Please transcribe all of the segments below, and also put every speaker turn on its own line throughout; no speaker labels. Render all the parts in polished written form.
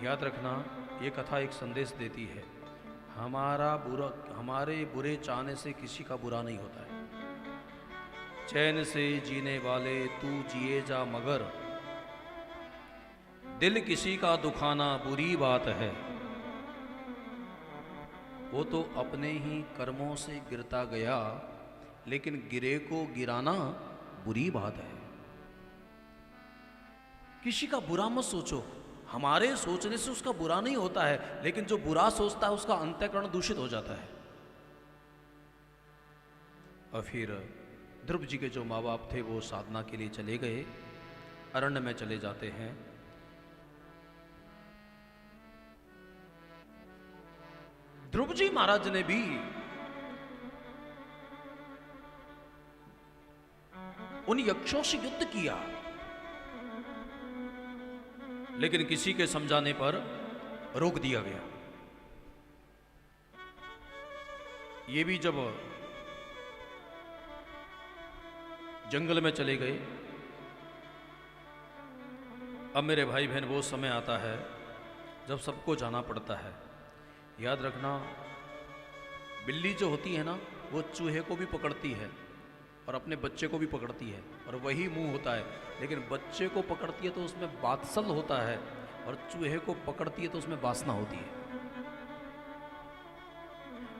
याद रखना, ये कथा एक संदेश देती है, हमारे बुरे चाहने से किसी का बुरा नहीं होता है। चैन से जीने वाले तू जिए जा, मगर दिल किसी का दुखाना बुरी बात है। वो तो अपने ही कर्मों से गिरता गया, लेकिन गिरे को गिराना बुरी बात है। किसी का बुरा मत सोचो, हमारे सोचने से उसका बुरा नहीं होता है, लेकिन जो बुरा सोचता है उसका अंतःकरण दूषित हो जाता है। और फिर ध्रुव जी के जो माँ बाप थे वो साधना के लिए चले गए, अरण्य में चले जाते हैं। ध्रुव जी महाराज ने भी उन यक्षों से युद्ध किया, लेकिन किसी के समझाने पर रोक दिया गया। ये भी जब जंगल में चले गए, अब मेरे भाई बहन वो समय आता है जब सबको जाना पड़ता है। याद रखना, बिल्ली जो होती है ना, वो चूहे को भी पकड़ती है और अपने बच्चे को भी पकड़ती है, और वही मुंह होता है। लेकिन बच्चे को पकड़ती है तो उसमें बात्सल होता है, और चूहे को पकड़ती है तो उसमें वासना होती है।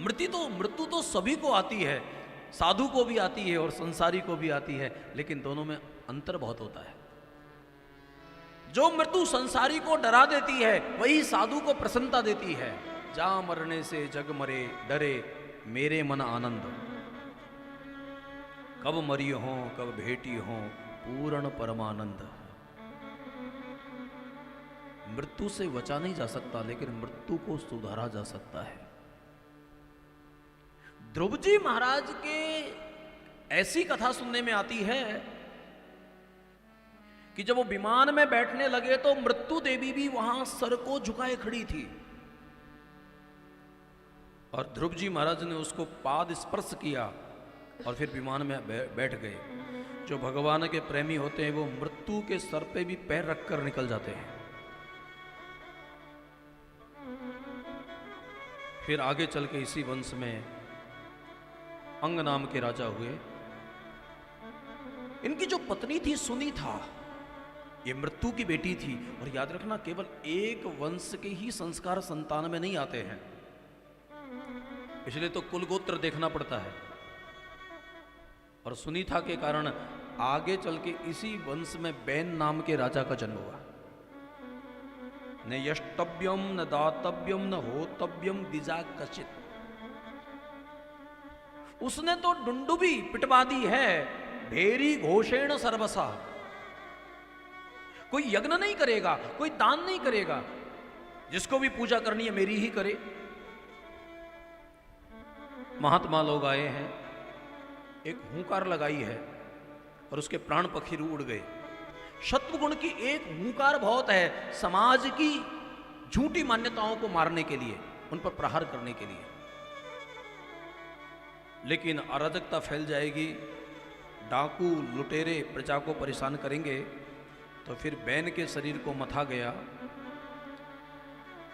मृत्यु तो सभी को आती है, साधु को भी आती है और संसारी को भी आती है, लेकिन दोनों में अंतर बहुत होता है। जो मृत्यु संसारी को डरा देती है, वही साधु को प्रसन्नता देती है। जा मरने से जग मरे, डरे मेरे मन आनंद। कब मरी हो कब भेटी हो, पूर्ण परमानंद। मृत्यु से बचा नहीं जा सकता, लेकिन मृत्यु को सुधारा जा सकता है। ध्रुव जी महाराज के ऐसी कथा सुनने में आती है कि जब वो विमान में बैठने लगे तो मृत्यु देवी भी वहां सर को झुकाए खड़ी थी, और ध्रुव जी महाराज ने उसको पाद स्पर्श किया और फिर विमान में बैठ गए। जो भगवान के प्रेमी होते हैं वो मृत्यु के सर पे भी पैर रखकर निकल जाते हैं। फिर आगे चल के इसी वंश में अंग नाम के राजा हुए। इनकी जो पत्नी थी सुनीता, ये मृत्यु की बेटी थी। और याद रखना, केवल एक वंश के ही संस्कार संतान में नहीं आते हैं, इसलिए तो कुल गोत्र देखना पड़ता है। और सुनीता के कारण आगे चल के इसी वंश में बैन नाम के राजा का जन्म हुआ। न यष्टव्यम न दातव्यम न होतव्यम दिजा कचित। उसने तो डुंडुबी पिटवा दी है, भेरी घोषेण सर्वसा। कोई यज्ञ नहीं करेगा, कोई दान नहीं करेगा, जिसको भी पूजा करनी है मेरी ही करे। महात्मा लोग आए हैं, एक हुंकार लगाई है और उसके प्राण पखीरू उड़ गए। शत्रुगुण की एक हुंकार बहुत है समाज की झूठी मान्यताओं को मारने के लिए, उन पर प्रहार करने के लिए। लेकिन अराजकता फैल जाएगी, डाकू लुटेरे प्रजा को परेशान करेंगे, तो फिर बैन के शरीर को मथा गया।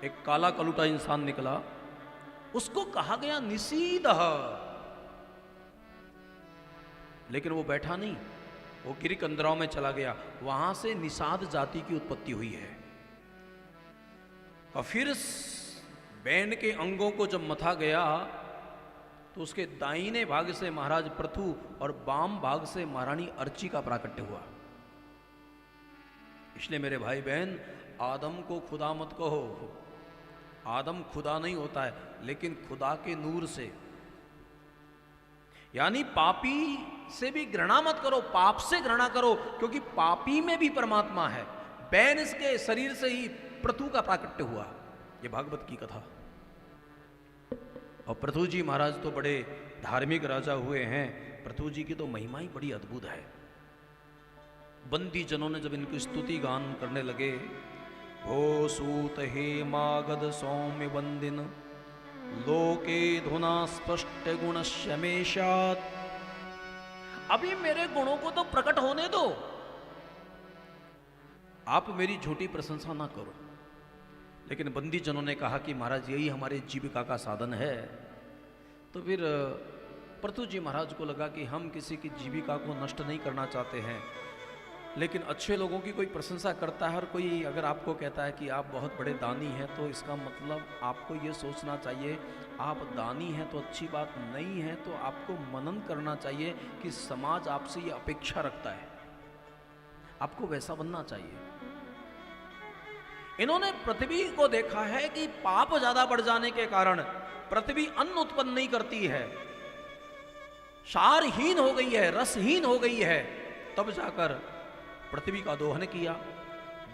एक काला कलूटा इंसान निकला, उसको कहा गया निषीदः, लेकिन वो बैठा नहीं, वो गिरी कंदराओं में चला गया। वहां से निषाद जाति की उत्पत्ति हुई है। और फिर बैन के अंगों को जब मथा गया तो उसके दाहिने भाग से महाराज पृथु और बाम भाग से महारानी अर्ची का प्राकट्य हुआ। इसलिए मेरे भाई बहन, आदम को खुदा मत कहो। आदम खुदा नहीं होता है, लेकिन खुदा के नूर से। यानी पापी से भी घृणा मत करो, पाप से घृणा करो, क्योंकि पापी में भी परमात्मा है। बैन इसके शरीर से ही पृथु का प्राकट्य हुआ। ये भागवत की कथा। और पृथु जी महाराज तो बड़े धार्मिक राजा हुए हैं। पृथु जी की तो महिमा ही बड़ी अद्भुत है। बंदी जनों ने जब इनकी स्तुति गान करने लगे, भो सूत हे मागध सौम्य वंदिन, लोके धुना स्पष्ट गुण शमेशात। अभी मेरे गुणों को तो प्रकट होने दो, आप मेरी झूठी प्रशंसा ना करो। लेकिन बंदी जनों ने कहा कि महाराज यही हमारे जीविका का साधन है। तो फिर पृथु जी महाराज को लगा कि हम किसी की जीविका को नष्ट नहीं करना चाहते हैं, लेकिन अच्छे लोगों की कोई प्रशंसा करता है और कोई अगर आपको कहता है कि आप बहुत बड़े दानी हैं, तो इसका मतलब आपको ये सोचना चाहिए आप दानी हैं तो अच्छी बात नहीं है, तो आपको मनन करना चाहिए कि समाज आपसे ये अपेक्षा रखता है, आपको वैसा बनना चाहिए। इन्होंने पृथ्वी को देखा है कि पाप ज्यादा बढ़ जाने के कारण पृथ्वी अन्न उत्पन्न नहीं करती है, सारहीन हो गई है, रसहीन हो गई है। तब जाकर पृथ्वी का दोहन किया।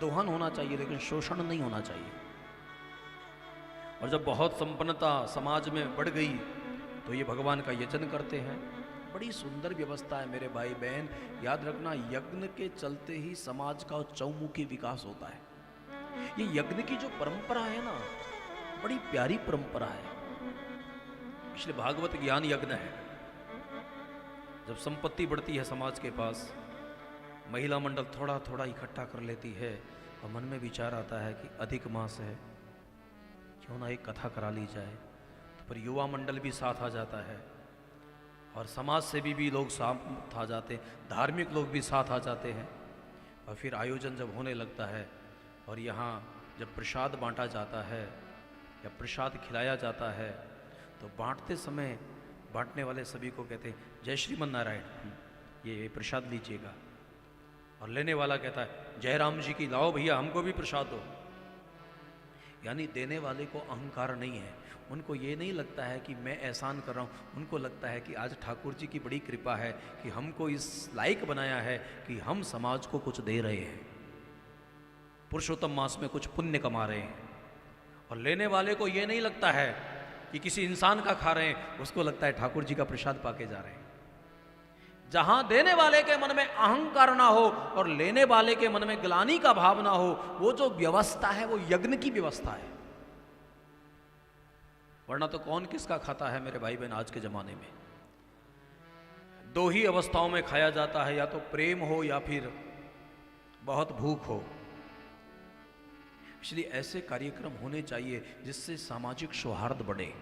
दोहन होना चाहिए लेकिन शोषण नहीं होना चाहिए। और जब बहुत संपन्नता समाज में बढ़ गई तो ये भगवान का यजन करते हैं। बड़ी सुंदर व्यवस्था है मेरे भाई बहन, याद रखना यज्ञ के चलते ही समाज का चौमुखी विकास होता है। ये यज्ञ की जो परंपरा है ना, बड़ी प्यारी परंपरा है। इसलिए भागवत ज्ञान यज्ञ है। जब संपत्ति बढ़ती है समाज के पास, महिला मंडल थोड़ा थोड़ा इकट्ठा कर लेती है और मन में विचार आता है कि अधिक मास है, क्यों ना एक कथा करा ली जाए। तो फिर युवा मंडल भी साथ आ जाता है और समाज से भी लोग साथ आ जाते हैं, धार्मिक लोग भी साथ आ जाते हैं। और फिर आयोजन जब होने लगता है और यहाँ जब प्रसाद बांटा जाता है या प्रसाद खिलाया जाता है, तो बांटते समय बांटने वाले सभी को कहते हैं जय श्रीमन नारायण, ये प्रसाद लीजिएगा। और लेने वाला कहता है जय राम जी की, लाओ भैया हमको भी प्रसाद दो। यानी देने वाले को अहंकार नहीं है, उनको ये नहीं लगता है कि मैं एहसान कर रहा हूँ, उनको लगता है कि आज ठाकुर जी की बड़ी कृपा है कि हमको इस लायक बनाया है कि हम समाज को कुछ दे रहे हैं, पुरुषोत्तम मास में कुछ पुण्य कमा रहे हैं। और लेने वाले को ये नहीं लगता है कि किसी इंसान का खा रहे हैं, उसको लगता है ठाकुर जी का प्रसाद पाके जा रहे हैं। जहां देने वाले के मन में अहंकार ना हो और लेने वाले के मन में ग्लानि का भाव ना हो, वो जो व्यवस्था है वो यज्ञ की व्यवस्था है। वरना तो कौन किसका खाता है मेरे भाई बहन। आज के जमाने में दो ही अवस्थाओं में खाया जाता है, या तो प्रेम हो या फिर बहुत भूख हो। इसलिए ऐसे कार्यक्रम होने चाहिए जिससे सामाजिक सौहार्द बढ़े।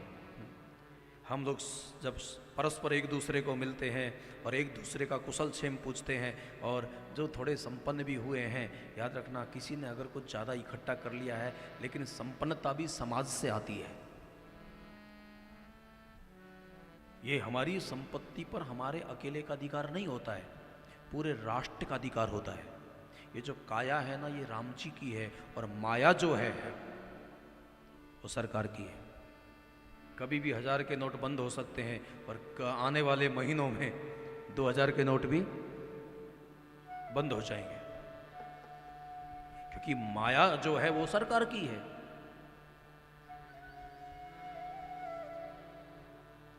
हम लोग जब परस्पर एक दूसरे को मिलते हैं और एक दूसरे का कुशल क्षेम पूछते हैं, और जो थोड़े संपन्न भी हुए हैं, याद रखना किसी ने अगर कुछ ज़्यादा इकट्ठा कर लिया है, लेकिन संपन्नता भी समाज से आती है। ये हमारी संपत्ति पर हमारे अकेले का अधिकार नहीं होता है, पूरे राष्ट्र का अधिकार होता है। ये जो काया है ना, ये राम जी की है, और माया जो है वो सरकार की है। कभी भी 1000 के नोट बंद हो सकते हैं और आने वाले महीनों में 2000 के नोट भी बंद हो जाएंगे, क्योंकि माया जो है वो सरकार की है।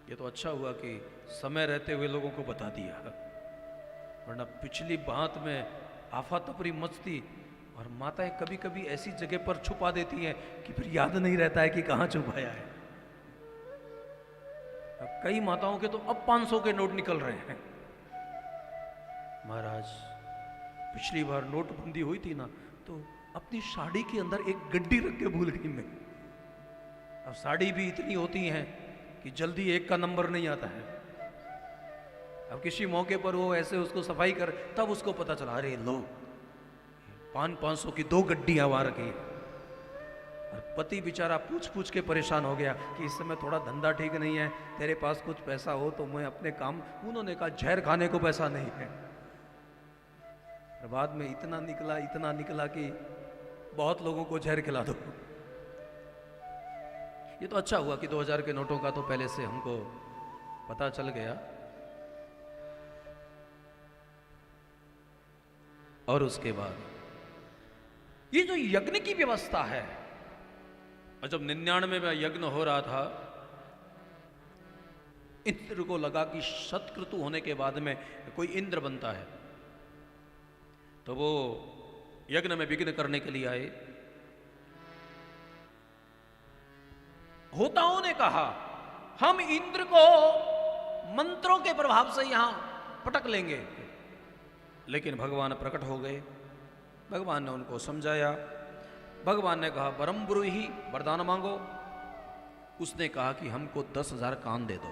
ये तो अच्छा हुआ कि समय रहते हुए लोगों को बता दिया, वरना पिछली बात में आफा तफरी मचती और माताएं कभी कभी ऐसी जगह पर छुपा देती हैं कि फिर याद नहीं रहता है कि कहां छुपाया है। कई माताओं के तो अब 500 के नोट निकल रहे हैं। महाराज पिछली बार नोटबंदी हुई थी ना, तो अपनी साड़ी के अंदर एक गड्डी रख के भूल गई मैं। अब साड़ी भी इतनी होती हैं कि जल्दी एक का नंबर नहीं आता है। अब किसी मौके पर वो ऐसे उसको सफाई कर, तब उसको पता चला अरे लो 500 की 2 गड्डियां वहां रखी। और पति बेचारा पूछ पूछ के परेशान हो गया कि इस समय थोड़ा धंधा ठीक नहीं है, तेरे पास कुछ पैसा हो तो मैं अपने काम। उन्होंने कहा जहर खाने को पैसा नहीं है। और बाद में इतना निकला कि बहुत लोगों को जहर खिला दो। ये तो अच्छा हुआ कि 2000 के नोटों का तो पहले से हमको पता चल गया। और उसके बाद ये जो यज्ञ की व्यवस्था है, और जब 99 में यज्ञ हो रहा था, इंद्र को लगा कि शतक्रतु होने के बाद में कोई इंद्र बनता है, तो वो यज्ञ में विघ्न करने के लिए आए। होताओं ने कहा हम इंद्र को मंत्रों के प्रभाव से यहां पटक लेंगे, लेकिन भगवान प्रकट हो गए। भगवान ने उनको समझाया, भगवान ने कहा बरम ब्रूहि, वरदान मांगो। उसने कहा कि हमको 10,000 कान दे दो।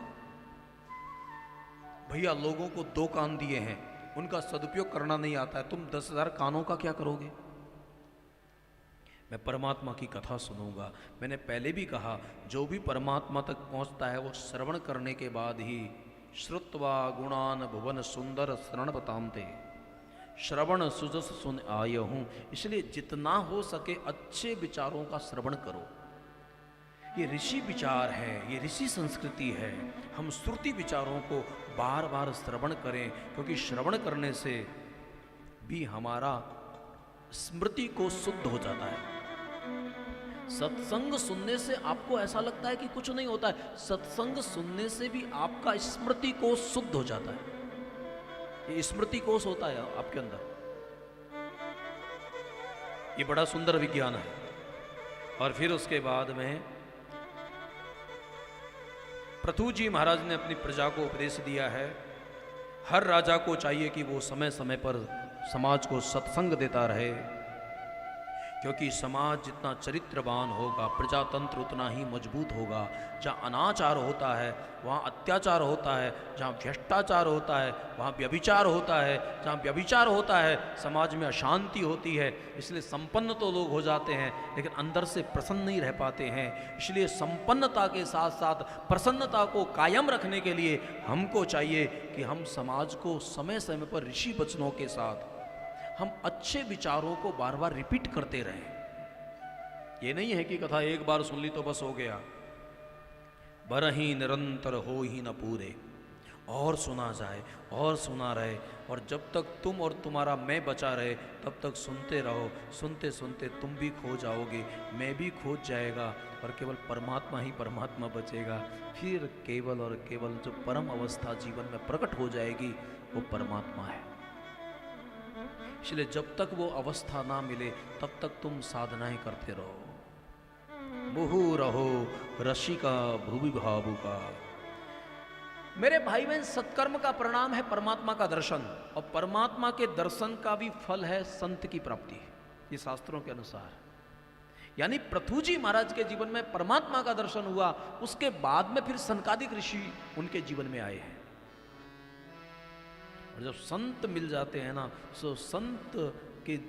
भैया लोगों को 2 कान दिए हैं, उनका सदुपयोग करना नहीं आता है, तुम 10,000 कानों का क्या करोगे? मैं परमात्मा की कथा सुनूंगा। मैंने पहले भी कहा जो भी परमात्मा तक पहुंचता है वो श्रवण करने के बाद ही, श्रुत्वा गुणान भुवन सुंदर शरण बतामते, श्रवण सुजस सुन आय हूँ। इसलिए जितना हो सके अच्छे विचारों का श्रवण करो। ये ऋषि विचार है, ये ऋषि संस्कृति है। हम श्रुति विचारों को बार बार श्रवण करें, क्योंकि श्रवण करने से भी हमारा स्मृति को शुद्ध हो जाता है। सत्संग सुनने से आपको ऐसा लगता है कि कुछ नहीं होता है, सत्संग सुनने से भी आपका स्मृति कोश शुद्ध हो जाता है। ये स्मृति कोश होता है आपके अंदर, ये बड़ा सुंदर विज्ञान है। और फिर उसके बाद में पृथु जी महाराज ने अपनी प्रजा को उपदेश दिया है, हर राजा को चाहिए कि वो समय समय पर समाज को सत्संग देता रहे, क्योंकि समाज जितना चरित्रवान होगा, प्रजातंत्र उतना ही मजबूत होगा। जहाँ अनाचार होता है वहाँ अत्याचार होता है, जहाँ भ्रष्टाचार होता है वहाँ व्यभिचार होता है, जहाँ व्यभिचार होता है समाज में अशांति होती है। इसलिए संपन्न तो लोग हो जाते हैं लेकिन अंदर से प्रसन्न नहीं रह पाते हैं। इसलिए संपन्नता के साथ साथ प्रसन्नता को कायम रखने के लिए हमको चाहिए कि हम समाज को समय समय पर ऋषि वचनों के साथ हम अच्छे विचारों को बार बार रिपीट करते रहें। ये नहीं है कि कथा एक बार सुन ली तो बस हो गया। बरही निरंतर हो ही न पूरे, और सुना जाए और सुना रहे, और जब तक तुम और तुम्हारा मैं बचा रहे तब तक सुनते रहो। सुनते सुनते तुम भी खो जाओगे, मैं भी खोज जाएगा, और केवल परमात्मा ही परमात्मा बचेगा। फिर केवल और केवल जो परम अवस्था जीवन में प्रकट हो जाएगी वो परमात्मा है। इसलिए जब तक वो अवस्था ना मिले तब तक तुम साधनाएं करते रहो। मुहु रहो रसिका भुवि भावुका। मेरे भाई बहन, सत्कर्म का परिणाम है परमात्मा का दर्शन, और परमात्मा के दर्शन का भी फल है संत की प्राप्ति, ये शास्त्रों के अनुसार। यानी पृथु जी महाराज के जीवन में परमात्मा का दर्शन हुआ, उसके बाद में फिर सनकादिक ऋषि उनके जीवन में आए हैं। और जब संत मिल जाते हैं ना, तो संत के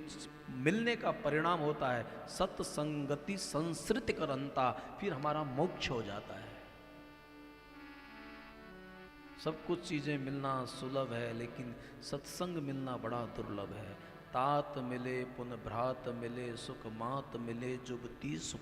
मिलने का परिणाम होता है सत्संगति संसृति करंता, फिर हमारा मोक्ष हो जाता है। सब कुछ चीजें मिलना सुलभ है, लेकिन सत्संग मिलना बड़ा दुर्लभ है। तात मिले पुन भ्रात मिले, सुख मात मिले जुगती सुख